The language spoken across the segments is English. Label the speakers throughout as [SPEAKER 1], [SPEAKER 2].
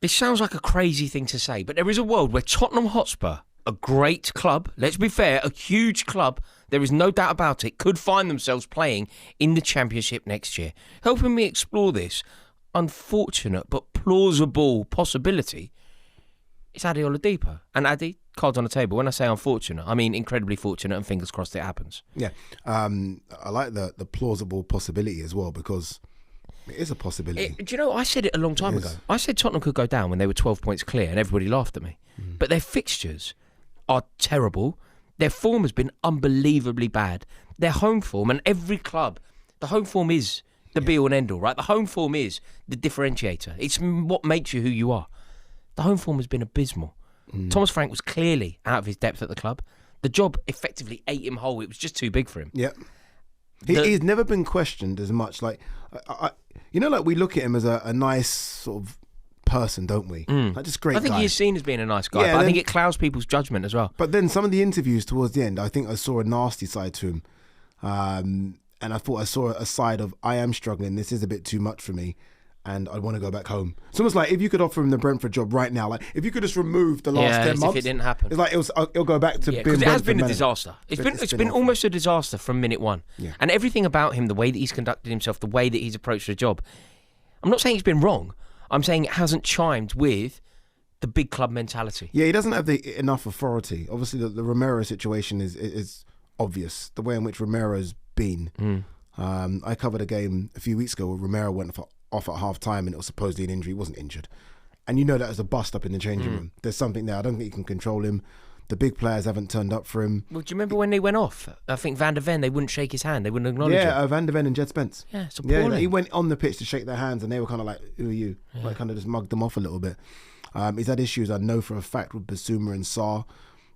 [SPEAKER 1] This sounds like a crazy thing to say, but there is a world where Tottenham Hotspur, a great club, let's be fair, a huge club, there is no doubt about it, could find themselves playing in the Championship next year. Helping me explore this unfortunate but plausible possibility is Ade Oladipo. And Ade, cards on the table. When I say unfortunate, I mean incredibly fortunate, and fingers crossed it happens.
[SPEAKER 2] Yeah, I like the plausible possibility as well, because it is a possibility.
[SPEAKER 1] Do you know, I said it a long time ago. I said Tottenham could go down when they were 12 points clear, and everybody laughed at me. But their fixtures are terrible. Their form has been unbelievably bad. Their home form, and every club, the home form is the be-all and end-all, right? The home form is the differentiator. It's what makes you who you are. The home form has been abysmal. Thomas Frank was clearly out of his depth at the club. The job effectively ate him whole. It was just too big for him.
[SPEAKER 2] Yeah. He's never been questioned as much. Like, like we look at him as a nice sort of person, don't we? Like, just great guy.
[SPEAKER 1] I think he is seen as being a nice guy, but I think it clouds people's judgment as well.
[SPEAKER 2] But then some of the interviews towards the end, I think I saw a nasty side to him. And I thought I saw a side of, I am struggling, this is a bit too much for me, and I want to go back home. It's almost like if you could offer him the Brentford job right now, like if you could just remove the last 10 months.
[SPEAKER 1] If it didn't happen.
[SPEAKER 2] It's like it'll go back to being
[SPEAKER 1] because it has been a
[SPEAKER 2] manager.
[SPEAKER 1] disaster. It's been almost a disaster from minute one.
[SPEAKER 2] Yeah.
[SPEAKER 1] And everything about him, the way that he's conducted himself, the way that he's approached the job, I'm not saying it's been wrong. I'm saying it hasn't chimed with the big club mentality.
[SPEAKER 2] Yeah, he doesn't have enough authority. Obviously, the Romero situation is obvious. The way in which Romero's been. I covered a game a few weeks ago where Romero went off at half time, and it was supposedly an injury. He wasn't injured. And you know that was a bust up in the changing room. There's something there. I don't think you can control him. The big players haven't turned up for him.
[SPEAKER 1] Well, do you remember when they went off? I think Van der Ven, they wouldn't shake his hand. They wouldn't acknowledge him.
[SPEAKER 2] Yeah, Van der Ven and Jed Spence.
[SPEAKER 1] Yeah, it's appalling.
[SPEAKER 2] He went on the pitch to shake their hands, and they were kind of like, who are you? Like, kind of just mugged them off a little bit. He's had issues, I know for a fact, with Basuma and Sarr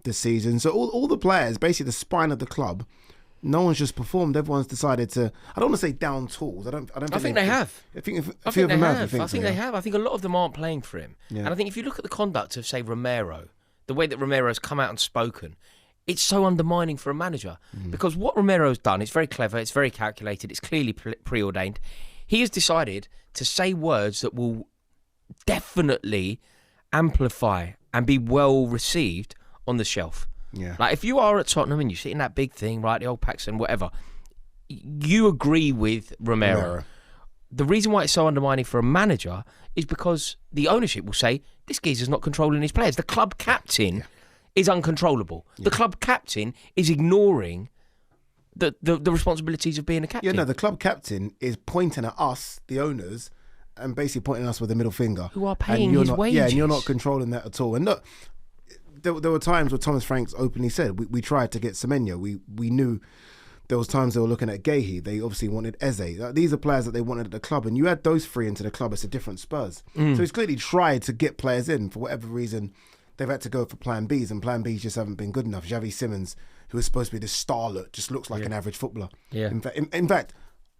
[SPEAKER 2] this season. So all the players, basically the spine of the club, no one's just performed. Everyone's decided to. I don't want to say down tools. I think
[SPEAKER 1] they have.
[SPEAKER 2] I think a few of them have.
[SPEAKER 1] I think they have. I think a lot of them aren't playing for him.
[SPEAKER 2] Yeah.
[SPEAKER 1] And I think if you look at the conduct of, say, Romero, the way that Romero's come out and spoken, it's so undermining for a manager. Because what Romero's done, it's very clever, it's very calculated, it's clearly preordained. He has decided to say words that will definitely amplify and be well received on the shelf.
[SPEAKER 2] Yeah.
[SPEAKER 1] Like, if you are at Tottenham and you sit in that big thing, right, the old Paxton, whatever, you agree with Romero. The reason why it's so undermining for a manager is because the ownership will say, this geezer's not controlling his players. The club captain is uncontrollable. The club captain is ignoring the responsibilities of being a captain.
[SPEAKER 2] Yeah, no, the club captain is pointing at us, the owners, and basically pointing at us with the middle finger.
[SPEAKER 1] Who are paying his wages.
[SPEAKER 2] Yeah, and you're not controlling that at all. And look, there were times where Thomas Franks openly said, we tried to get Semenyo. We knew there was times they were looking at Gahey. They obviously wanted Eze. These are players that they wanted at the club. And you add those three into the club, it's a different Spurs. So he's clearly tried to get players in. For whatever reason, they've had to go for plan Bs, and plan Bs just haven't been good enough. Xavi Simons, who was supposed to be this starlet, just looks like an average footballer.
[SPEAKER 1] Yeah.
[SPEAKER 2] In fact,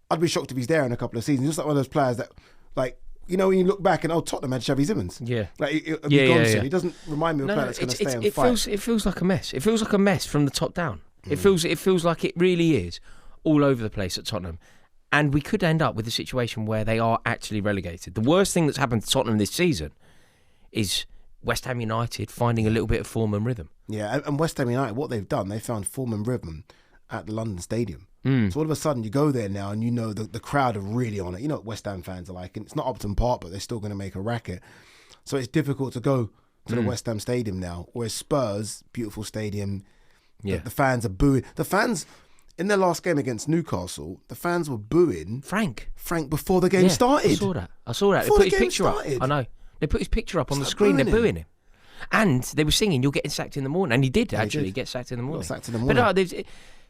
[SPEAKER 2] I'd be shocked if he's there in a couple of seasons. Just like one of those players that, like, you know, when you look back and, Tottenham had Xavi Simons.
[SPEAKER 1] Yeah.
[SPEAKER 2] Like, he doesn't remind me of a player that's going to stay and fight.
[SPEAKER 1] It feels like a mess. It feels like a mess from the top down. It feels like it really is all over the place at Tottenham. And we could end up with a situation where they are actually relegated. The worst thing that's happened to Tottenham this season is West Ham United finding a little bit of form and rhythm.
[SPEAKER 2] Yeah, and West Ham United, what they've done, they found form and rhythm at the London Stadium. So all of a sudden you go there now and you know the crowd are really on it. You know what West Ham fans are like. And it's not Upton Park, but they're still going to make a racket. So it's difficult to go to the West Ham Stadium now. Whereas Spurs, beautiful stadium, the fans are booing. The fans, in their last game against Newcastle, the fans were booing
[SPEAKER 1] Frank
[SPEAKER 2] before the game started.
[SPEAKER 1] I saw that. They put his picture up. I know. They put his picture up on the screen. They're booing him. And they were singing, "You're getting sacked in the morning." And he did actually get sacked in the morning. But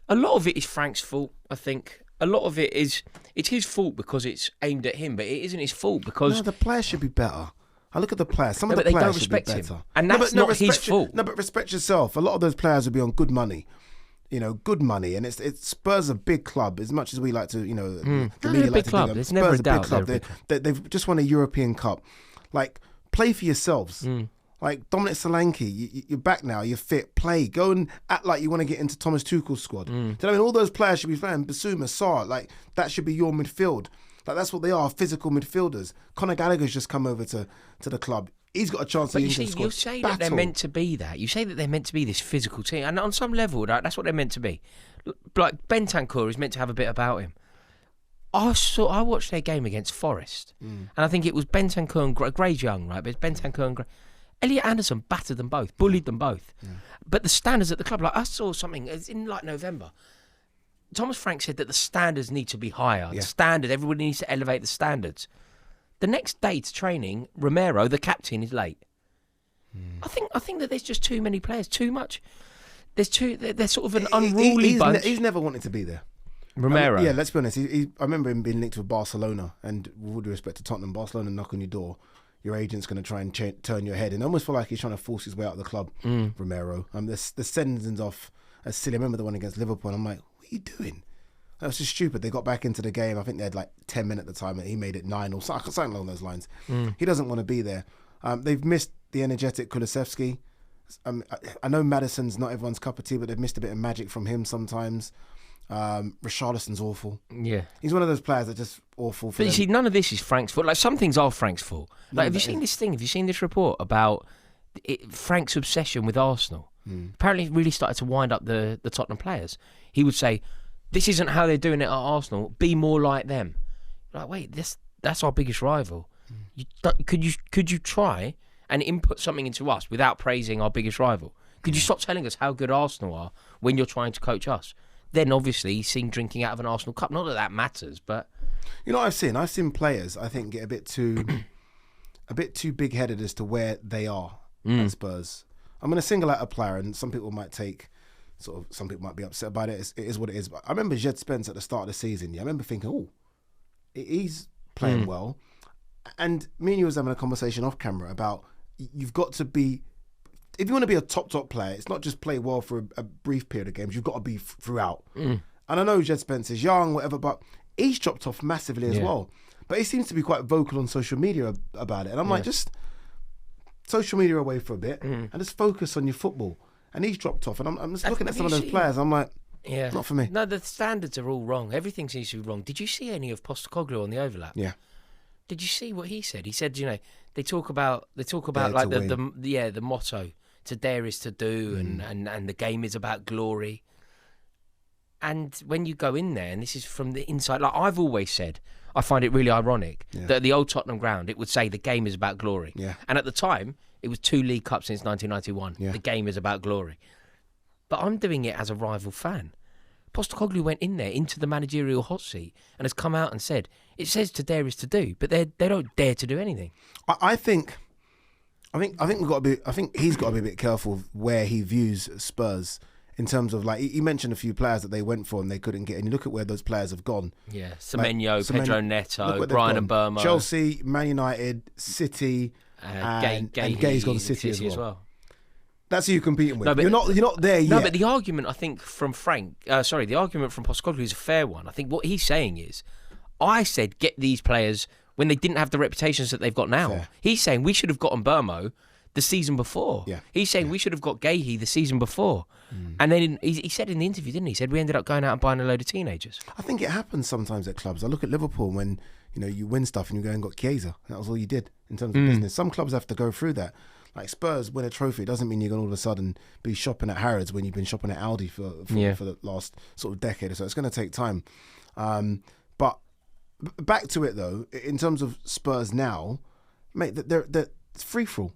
[SPEAKER 1] a lot of it is Frank's fault, I think. A lot of it is, it's his fault because it's aimed at him, but it isn't his fault because...
[SPEAKER 2] No, the players should be better. I look at the players. Some of the
[SPEAKER 1] players
[SPEAKER 2] don't
[SPEAKER 1] should be better.
[SPEAKER 2] Him.
[SPEAKER 1] And that's not his fault.
[SPEAKER 2] No, but respect yourself. A lot of those players would be on good money. You know, good money. And it's Spurs a big club, as much as we like to, the media like to
[SPEAKER 1] club.
[SPEAKER 2] think of.
[SPEAKER 1] There's never a doubt.
[SPEAKER 2] Spurs a big club. They've just won a European Cup. Like, play for yourselves. Like Dominic Solanke, you're back now, you're fit, play. Go and act like you want to get into Thomas Tuchel's squad. Do you know what I mean? All those players should be playing. Basuma, Sarr, like, that should be your midfield. Like, that's what they are, physical midfielders. Conor Gallagher's just come over to the club. he's got a chance to
[SPEAKER 1] But you
[SPEAKER 2] use
[SPEAKER 1] see,
[SPEAKER 2] the squad.
[SPEAKER 1] you say that they're meant to be that. You say that they're meant to be this physical team, and on some level, that's what they're meant to be. Like Bentancur is meant to have a bit about him. I watched their game against Forest, and I think it was Bentancur and Gray's young, right? But it's Bentancur and Gray. Elliot Anderson battered them both, bullied them both. Yeah. But the standards at the club, like I saw something in like November. Thomas Frank said that the standards need to be higher. Yeah. The standard, everybody needs to elevate the standards. The next day to training, Romero, the captain, is late. I think that there's just too many players, too much. They're sort of an unruly bunch.
[SPEAKER 2] He's never wanted to be there.
[SPEAKER 1] Romero.
[SPEAKER 2] Yeah, let's be honest. I remember him being linked with Barcelona, and with all due respect to Tottenham, Barcelona knock on your door. Your agent's going to try and turn your head, and I almost feel like he's trying to force his way out of the club. Romero. The sendings off as silly. I remember the one against Liverpool. And I'm like, what are you doing? That was just stupid. They got back into the game. I think they had like 10 minutes at the time, and he made it 9 or something along those lines. He doesn't want to be there. They've missed the energetic Kulusevski. I know Maddison's not everyone's cup of tea, but they've missed a bit of magic from him sometimes. Richarlison's awful. Yeah, he's one of those players that just awful.
[SPEAKER 1] But you see, none of this is Frank's fault. Like some things are Frank's fault. Like, have you seen this thing? Have you seen this report about Frank's obsession with Arsenal? Apparently, it really started to wind up the Tottenham players. He would say, "This isn't how they're doing it at Arsenal. Be more like them." Like, wait, that's our biggest rival. Could you try and input something into us without praising our biggest rival? Could you stop telling us how good Arsenal are when you're trying to coach us? Then obviously he's seen drinking out of an Arsenal cup. Not that matters, but
[SPEAKER 2] you know what I've seen players I think get a bit too big-headed as to where they are at Spurs. I'm going to single out a player, and some people might be upset about it. It is what it is. But I remember Jed Spence at the start of the season. Yeah, I remember thinking, oh, he's playing well. And me and you was having a conversation off camera about you've got to be. If you want to be a top player, it's not just play well for a brief period of games. You've got to be throughout. And I know Jed Spence is young, whatever, but he's dropped off massively as well. But he seems to be quite vocal on social media about it. And I'm like, just social media away for a bit and just focus on your football. And he's dropped off. And I'm just looking at some of those players. I'm like, not for me.
[SPEAKER 1] No, the standards are all wrong. Everything seems to be wrong. Did you see any of Postecoglou on the overlap?
[SPEAKER 2] Yeah.
[SPEAKER 1] Did you see what he said? He said, they talk about like the motto. To dare is to do, and the game is about glory. And when you go in there, and this is from the inside, like I've always said, I find it really ironic that at the old Tottenham ground, it would say the game is about glory. Yeah. And at the time, it was 2 League Cups since 1991. Yeah. The game is about glory. But I'm doing it as a rival fan. Postecoglou went in there into the managerial hot seat and has come out and said, it says to dare is to do, but they don't dare to do anything.
[SPEAKER 2] I think we've got to be. I think he's got to be a bit careful of where he views Spurs in terms of, like, he mentioned a few players that they went for and they couldn't get. And you look at where those players have gone.
[SPEAKER 1] Yeah, Semenyo, Pedro Neto, Brian Mbeumo,
[SPEAKER 2] Chelsea, Man United, City, and Gay's gone to City as well. That's who you're competing with. No, you're not there yet.
[SPEAKER 1] No, but the argument I think from the argument from Postecoglou is a fair one. I think what he's saying is, I said get these players when they didn't have the reputations that they've got now. Fair. He's saying we should have gotten Mbeumo the season before. Yeah. He's saying we should have got Gahey the season before. And then he said in the interview, didn't he? He said we ended up going out and buying a load of teenagers.
[SPEAKER 2] I think it happens sometimes at clubs. I look at Liverpool when you win stuff and you go and got Chiesa. That was all you did in terms of business. Some clubs have to go through that. Like Spurs win a trophy, it doesn't mean you're going to all of a sudden be shopping at Harrods when you've been shopping at Aldi for the last sort of decade. So it's going to take time. But back to it though, in terms of Spurs now, mate, they're free for all.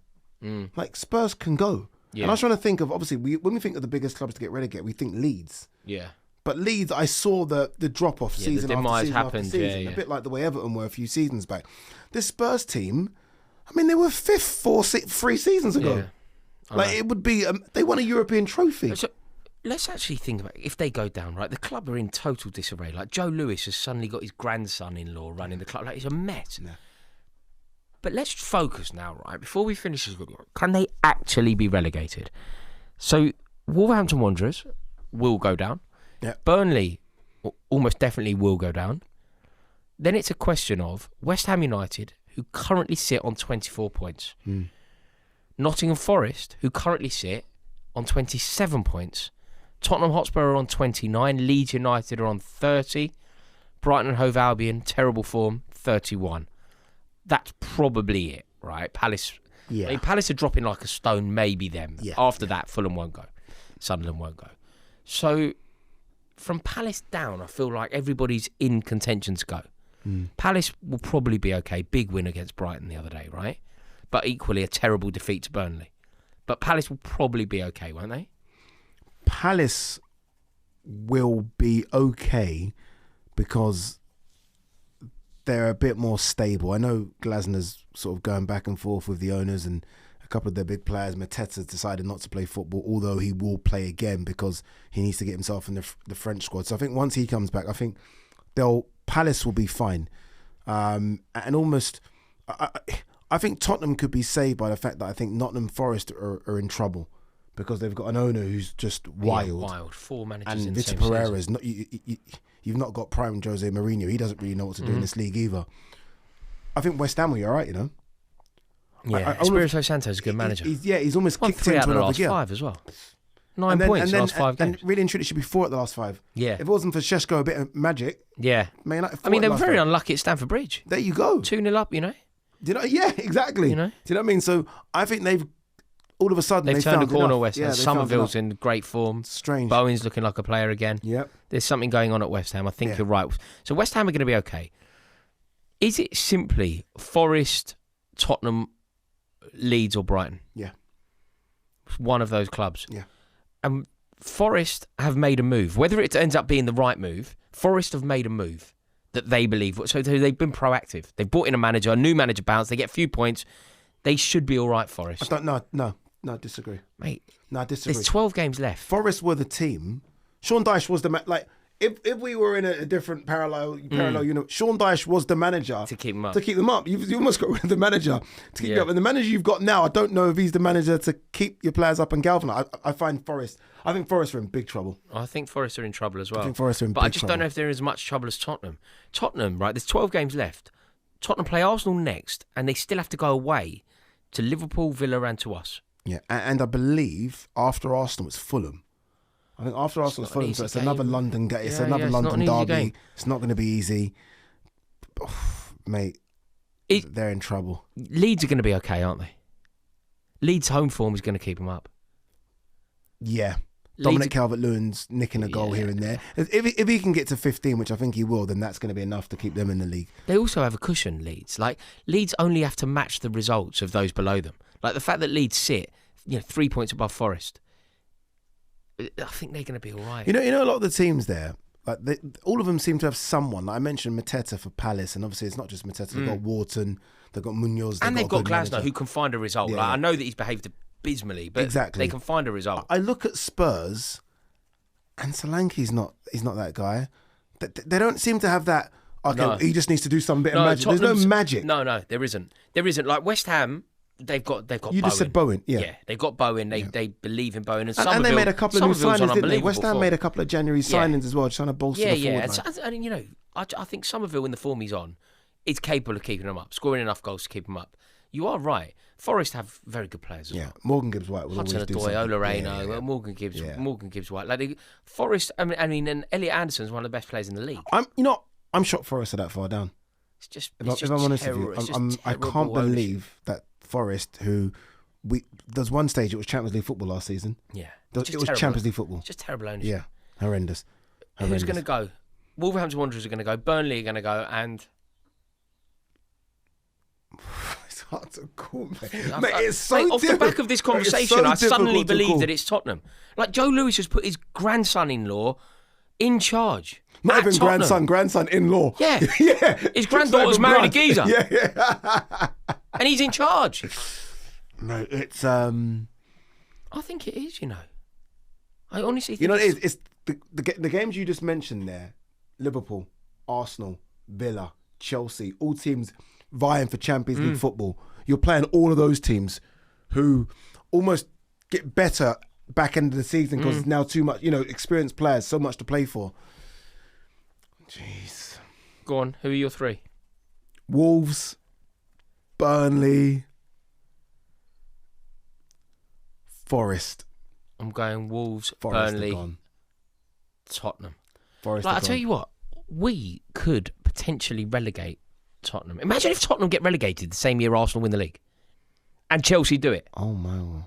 [SPEAKER 2] Like Spurs can go. Yeah. And I was trying to think of, obviously, when we think of the biggest clubs to get relegated, we think Leeds. Yeah. But Leeds, I saw the drop off season after season, a bit like the way Everton were a few seasons back. This Spurs team, I mean, they were fifth 3 seasons ago. Yeah. It would be they won a European trophy.
[SPEAKER 1] So, let's actually think about it. If they go down, right, the club are in total disarray. Like Joe Lewis has suddenly got his grandson-in-law running the club. Like, it's a mess. Yeah. But let's focus now, right, before we finish this video. Can they actually be relegated? So Wolverhampton Wanderers will go down. Yeah. Burnley almost definitely will go down. Then it's a question of West Ham United, who currently sit on 24 points. Nottingham Forest, who currently sit on 27 points. Tottenham Hotspur are on 29. Leeds United are on 30. Brighton and Hove Albion, terrible form, 31. That's probably it, right? Palace
[SPEAKER 2] Yeah.
[SPEAKER 1] I mean, Palace are dropping like a stone, maybe them.
[SPEAKER 2] Yeah.
[SPEAKER 1] After that, Fulham won't go. Sunderland won't go. So from Palace down, I feel like everybody's in contention to go. Palace will probably be okay. Big win against Brighton the other day, right? But equally a terrible defeat to Burnley. But Palace will probably be okay, won't they?
[SPEAKER 2] Palace will be okay because they're a bit more stable. I know Glasner's sort of going back and forth with the owners, and a couple of their big players. Mateta's decided not to play football, although he will play again because he needs to get himself in the French squad. So I think once he comes back, I think Palace will be fine. And almost, I think Tottenham could be saved by the fact that I think Nottingham Forest are in trouble because they've got an owner who's just wild.
[SPEAKER 1] Yeah, wild. 4 managers in
[SPEAKER 2] and
[SPEAKER 1] the
[SPEAKER 2] Vitor
[SPEAKER 1] same
[SPEAKER 2] Pereira's
[SPEAKER 1] season.
[SPEAKER 2] not. You've not got prime Jose Mourinho. He doesn't really know what to do in this league either. I think West Ham will be all right, you know.
[SPEAKER 1] Yeah, Espirito Santo's a good manager.
[SPEAKER 2] He's almost
[SPEAKER 1] Won
[SPEAKER 2] kicked
[SPEAKER 1] 3 out
[SPEAKER 2] into
[SPEAKER 1] of the
[SPEAKER 2] another
[SPEAKER 1] last
[SPEAKER 2] gear.
[SPEAKER 1] 5 as well. 9 points last 5 games.
[SPEAKER 2] And really and truly, it should be 4 at the last 5.
[SPEAKER 1] Yeah.
[SPEAKER 2] If it wasn't for Šeško, a bit of magic.
[SPEAKER 1] Yeah.
[SPEAKER 2] Man, like
[SPEAKER 1] I mean, they were very unlucky at Stamford Bridge.
[SPEAKER 2] There you go.
[SPEAKER 1] 2-0 up, you know.
[SPEAKER 2] Do you know? Yeah, exactly.
[SPEAKER 1] You know?
[SPEAKER 2] Do you know what I mean? So I think they've all of a sudden
[SPEAKER 1] They've turned
[SPEAKER 2] found
[SPEAKER 1] the corner,
[SPEAKER 2] enough.
[SPEAKER 1] West Ham.
[SPEAKER 2] Yeah, they found
[SPEAKER 1] Somerville's
[SPEAKER 2] enough.
[SPEAKER 1] in great form.
[SPEAKER 2] Strange.
[SPEAKER 1] Bowen's looking like a player again.
[SPEAKER 2] Yep.
[SPEAKER 1] There's something going on at West Ham. I think
[SPEAKER 2] Yeah.
[SPEAKER 1] you're right. So West Ham are going to be okay. Is it simply Forest, Tottenham, Leeds or Brighton?
[SPEAKER 2] Yeah.
[SPEAKER 1] One of those clubs.
[SPEAKER 2] Yeah.
[SPEAKER 1] And Forest have made a move. Whether it ends up being the right move, Forest have made a move that they believe. So they've been proactive. They've brought in a manager, a new manager bounce. They get a few points. They should be all right, Forest.
[SPEAKER 2] No, I disagree.
[SPEAKER 1] Mate,
[SPEAKER 2] No, I disagree.
[SPEAKER 1] there's 12 games left.
[SPEAKER 2] Forest were the team. Sean Dyche was the if we were in a different parallel unit, Sean Dyche was the manager
[SPEAKER 1] To keep 'em up.
[SPEAKER 2] To keep them up, you almost got rid of the manager to keep you
[SPEAKER 1] Yeah.
[SPEAKER 2] up, and the manager you've got now, I don't know if he's the manager to keep your players up and galvanise. I think Forest are in big trouble.
[SPEAKER 1] I think Forest are in trouble as well.
[SPEAKER 2] I think Forest are in
[SPEAKER 1] But I
[SPEAKER 2] big
[SPEAKER 1] just
[SPEAKER 2] trouble.
[SPEAKER 1] don't know if they're as much trouble as Tottenham. Tottenham, right, there's 12 games left. Tottenham play Arsenal next, and they still have to go away to Liverpool, Villa and to us.
[SPEAKER 2] Yeah, and I believe after Arsenal, it's Fulham. I think after Arsenal, it's
[SPEAKER 1] not an
[SPEAKER 2] Fulham,
[SPEAKER 1] easy
[SPEAKER 2] so it's
[SPEAKER 1] game.
[SPEAKER 2] another London game. It's
[SPEAKER 1] Yeah,
[SPEAKER 2] another
[SPEAKER 1] it's not
[SPEAKER 2] London
[SPEAKER 1] an easy
[SPEAKER 2] derby.
[SPEAKER 1] game.
[SPEAKER 2] It's not going to be easy. Mate, they're in trouble.
[SPEAKER 1] Leeds are going to be okay, aren't they? Leeds' home form is going to keep them up.
[SPEAKER 2] Yeah.
[SPEAKER 1] Leeds-
[SPEAKER 2] Dominic Calvert-Lewin's nicking a goal
[SPEAKER 1] Yeah.
[SPEAKER 2] here and there. If he can get to 15, which I think he will, then that's going to be enough to keep them in the league.
[SPEAKER 1] They also have a cushion, Leeds. Like, Leeds only have to match the results of those below them. Like, the fact that Leeds sit, 3 points above Forest, I think they're going to be all right.
[SPEAKER 2] You know, a lot of the teams there, like all of them seem to have someone. Like I mentioned Mateta for Palace, and obviously it's not just Mateta. They've got Wharton, they've got Munoz,
[SPEAKER 1] and they've
[SPEAKER 2] got a
[SPEAKER 1] got
[SPEAKER 2] good
[SPEAKER 1] Glasner,
[SPEAKER 2] manager.
[SPEAKER 1] who can find a result.
[SPEAKER 2] Yeah,
[SPEAKER 1] Like,
[SPEAKER 2] yeah.
[SPEAKER 1] I know that he's behaved abysmally, but
[SPEAKER 2] Exactly.
[SPEAKER 1] they can find a result.
[SPEAKER 2] I look at Spurs, and Solanke's he's not that guy. They don't seem to have that. Okay,
[SPEAKER 1] No.
[SPEAKER 2] he just needs to do some bit of magic. There's no
[SPEAKER 1] Tottenham's-
[SPEAKER 2] magic.
[SPEAKER 1] No, there isn't. There isn't. Like West Ham, they've got
[SPEAKER 2] You
[SPEAKER 1] Bowen.
[SPEAKER 2] just said Bowen, yeah.
[SPEAKER 1] They've got Bowen. They believe in Bowen.
[SPEAKER 2] And they made a couple of new
[SPEAKER 1] Somerville's on
[SPEAKER 2] signings, didn't they? West Ham
[SPEAKER 1] unbelievable
[SPEAKER 2] made a
[SPEAKER 1] form.
[SPEAKER 2] couple of January signings as well, trying to bolster the forward line.
[SPEAKER 1] And I think Somerville, in the form he's on, is capable of keeping them up, scoring enough goals to keep them up. You are right. Forest have very good players as
[SPEAKER 2] Yeah,
[SPEAKER 1] well.
[SPEAKER 2] Morgan Gibbs White will
[SPEAKER 1] Hudson
[SPEAKER 2] always do
[SPEAKER 1] Odoi,
[SPEAKER 2] something.
[SPEAKER 1] Olareno,
[SPEAKER 2] Yeah.
[SPEAKER 1] Morgan Gibbs,
[SPEAKER 2] Yeah.
[SPEAKER 1] Morgan Gibbs White. Like Forest, and Elliot Anderson's one of the best players in the league.
[SPEAKER 2] I'm shocked Forest are that far down.
[SPEAKER 1] It's just,
[SPEAKER 2] If I'm honest with you, I can't believe that Forest, who there's one stage it was Champions League football last season.
[SPEAKER 1] Yeah,
[SPEAKER 2] It was Champions League football.
[SPEAKER 1] It's just terrible ownership.
[SPEAKER 2] Yeah, horrendous.
[SPEAKER 1] Who's going to go? Wolverhampton Wanderers are going to go. Burnley are going to go, and
[SPEAKER 2] It's hard to call, mate.
[SPEAKER 1] I-
[SPEAKER 2] Mate,
[SPEAKER 1] I-
[SPEAKER 2] it's so
[SPEAKER 1] mate, off the
[SPEAKER 2] difficult.
[SPEAKER 1] back of this
[SPEAKER 2] It's so
[SPEAKER 1] conversation, I suddenly
[SPEAKER 2] difficult to
[SPEAKER 1] believe
[SPEAKER 2] call.
[SPEAKER 1] that it's Tottenham. Like Joe Lewis has put his grandson-in-law in charge.
[SPEAKER 2] Not
[SPEAKER 1] at
[SPEAKER 2] even
[SPEAKER 1] Tottenham.
[SPEAKER 2] grandson-in-law.
[SPEAKER 1] Yeah.
[SPEAKER 2] Yeah.
[SPEAKER 1] His granddaughter's
[SPEAKER 2] Not even
[SPEAKER 1] married a geezer.
[SPEAKER 2] Yeah.
[SPEAKER 1] And he's in charge.
[SPEAKER 2] No, it's
[SPEAKER 1] I think it is. I honestly think
[SPEAKER 2] you know what it is. It's the games you just mentioned there: Liverpool, Arsenal, Villa, Chelsea, all teams vying for Champions League football. You're playing all of those teams who almost get better back end of the season because now too much, experienced players, so much to play for. Jeez.
[SPEAKER 1] Go on. Who are your three?
[SPEAKER 2] Wolves, Burnley, Forest.
[SPEAKER 1] I'm going Wolves,
[SPEAKER 2] Forest are
[SPEAKER 1] Burnley,
[SPEAKER 2] gone.
[SPEAKER 1] Tottenham.
[SPEAKER 2] Forest
[SPEAKER 1] Like,
[SPEAKER 2] are
[SPEAKER 1] I tell
[SPEAKER 2] gone.
[SPEAKER 1] you what, we could potentially relegate Tottenham. Imagine if Tottenham get relegated the same year Arsenal win the league. and Chelsea do it.
[SPEAKER 2] Oh my!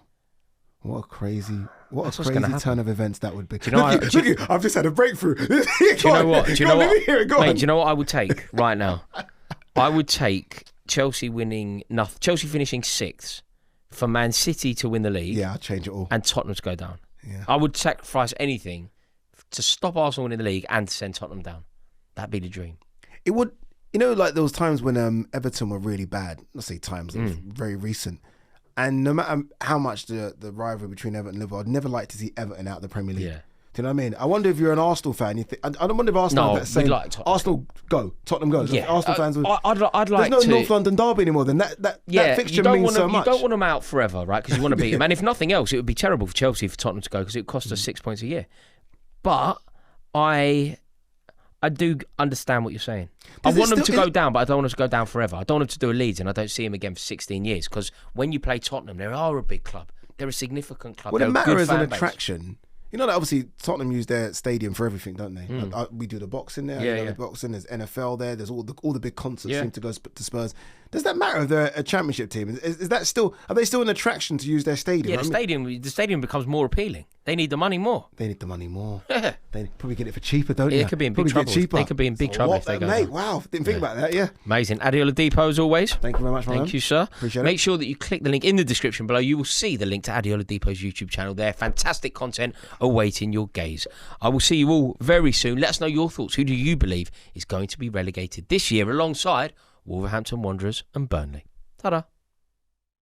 [SPEAKER 2] What a crazy
[SPEAKER 1] That's
[SPEAKER 2] turn of events that would be.
[SPEAKER 1] Do you know?
[SPEAKER 2] I've just had a breakthrough.
[SPEAKER 1] Do you know what? Do you know what?
[SPEAKER 2] Mate,
[SPEAKER 1] do you know what I would take right now? I would take Chelsea winning nothing. Chelsea finishing 6th for Man City to win the league.
[SPEAKER 2] Yeah, I'd change it all.
[SPEAKER 1] And Tottenham to go down.
[SPEAKER 2] Yeah.
[SPEAKER 1] I would sacrifice anything to stop Arsenal winning the league and to send Tottenham down. That'd be the dream.
[SPEAKER 2] It would, like those times when Everton were really bad. Let's say times, it was very recent. And no matter how much the rivalry between Everton and Liverpool, I'd never like to see Everton out of the Premier League.
[SPEAKER 1] Yeah.
[SPEAKER 2] Do you know what I mean? I wonder if you're an Arsenal fan. You think, I don't wonder if Arsenal have that same.
[SPEAKER 1] Like
[SPEAKER 2] Arsenal go, Tottenham goes.
[SPEAKER 1] Yeah.
[SPEAKER 2] Arsenal fans would.
[SPEAKER 1] I'd like
[SPEAKER 2] there's no
[SPEAKER 1] to.
[SPEAKER 2] North London derby anymore. Then that fixture means so much.
[SPEAKER 1] You don't want them out forever, right? Because you want to beat them. And if nothing else, it would be terrible for Chelsea for Tottenham to go because it would cost us 6 points a year. But I do understand what you're saying. I want them to go down, but I don't want them to go down forever. I don't want them to do a Leeds, and I don't see them again for 16 years. Because when you play Tottenham, they are a big club. They're a significant club.
[SPEAKER 2] Well,
[SPEAKER 1] they're
[SPEAKER 2] it matters as an
[SPEAKER 1] base.
[SPEAKER 2] attraction. You know that obviously Tottenham use their stadium for everything, don't they? We do the boxing there.
[SPEAKER 1] Yeah,
[SPEAKER 2] The boxing. There's NFL there. There's all the big concerts
[SPEAKER 1] Yeah.
[SPEAKER 2] seem to go to Spurs. Does that matter if they're a championship team? Is that still? Are they still an attraction to use their stadium?
[SPEAKER 1] Yeah, the stadium becomes more appealing. They need the money more.
[SPEAKER 2] They need the money more. They probably get it for cheaper, don't
[SPEAKER 1] Yeah,
[SPEAKER 2] you?
[SPEAKER 1] it could be in big
[SPEAKER 2] Probably
[SPEAKER 1] trouble.
[SPEAKER 2] get cheaper.
[SPEAKER 1] They could be in big trouble if they go
[SPEAKER 2] mate,
[SPEAKER 1] down.
[SPEAKER 2] wow. Didn't think about that, yeah.
[SPEAKER 1] Amazing. Ade Oladipo, as always.
[SPEAKER 2] Thank you very much, my man.
[SPEAKER 1] Thank you, sir.
[SPEAKER 2] Appreciate it.
[SPEAKER 1] Make sure that you click the link in the description below. You will see the link to Ade Oladipo's YouTube channel there. Fantastic content awaiting your gaze. I will see you all very soon. Let us know your thoughts. Who do you believe is going to be relegated this year alongside Wolverhampton Wanderers and Burnley? Ta-da.